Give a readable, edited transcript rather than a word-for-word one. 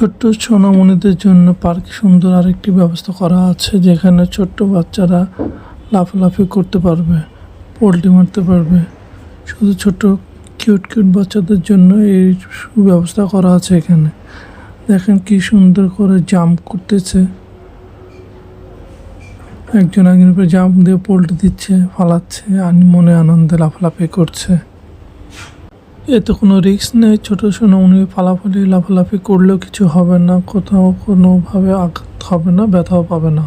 ছোট্ট সোনামণিদের জন্য পার্কে সুন্দর আরেকটি ব্যবস্থা করা আছে, যেখানে ছোট্ট বাচ্চারা লাফালাফি করতে পারবে, পোল্টি মারতে পারবে। শুধু ছোট কিউট কিউট বাচ্চাদের জন্য এই সুব্যবস্থা করা আছে। এখানে দেখেন কি সুন্দর করে জাম্প করতেছে, একজন একজনের উপরে জাম্প দিয়ে পোল্টি দিচ্ছে, ফালাচ্ছে, আর মনে আনন্দে লাফালাফি করছে। এতে কোনো রিস্ক নেই। ছোটো সোনামণি লাফালাফি করলেও কিছু হবে না, কোথাও কোনোভাবে আঘাত হবে না, ব্যথাও পাবে না।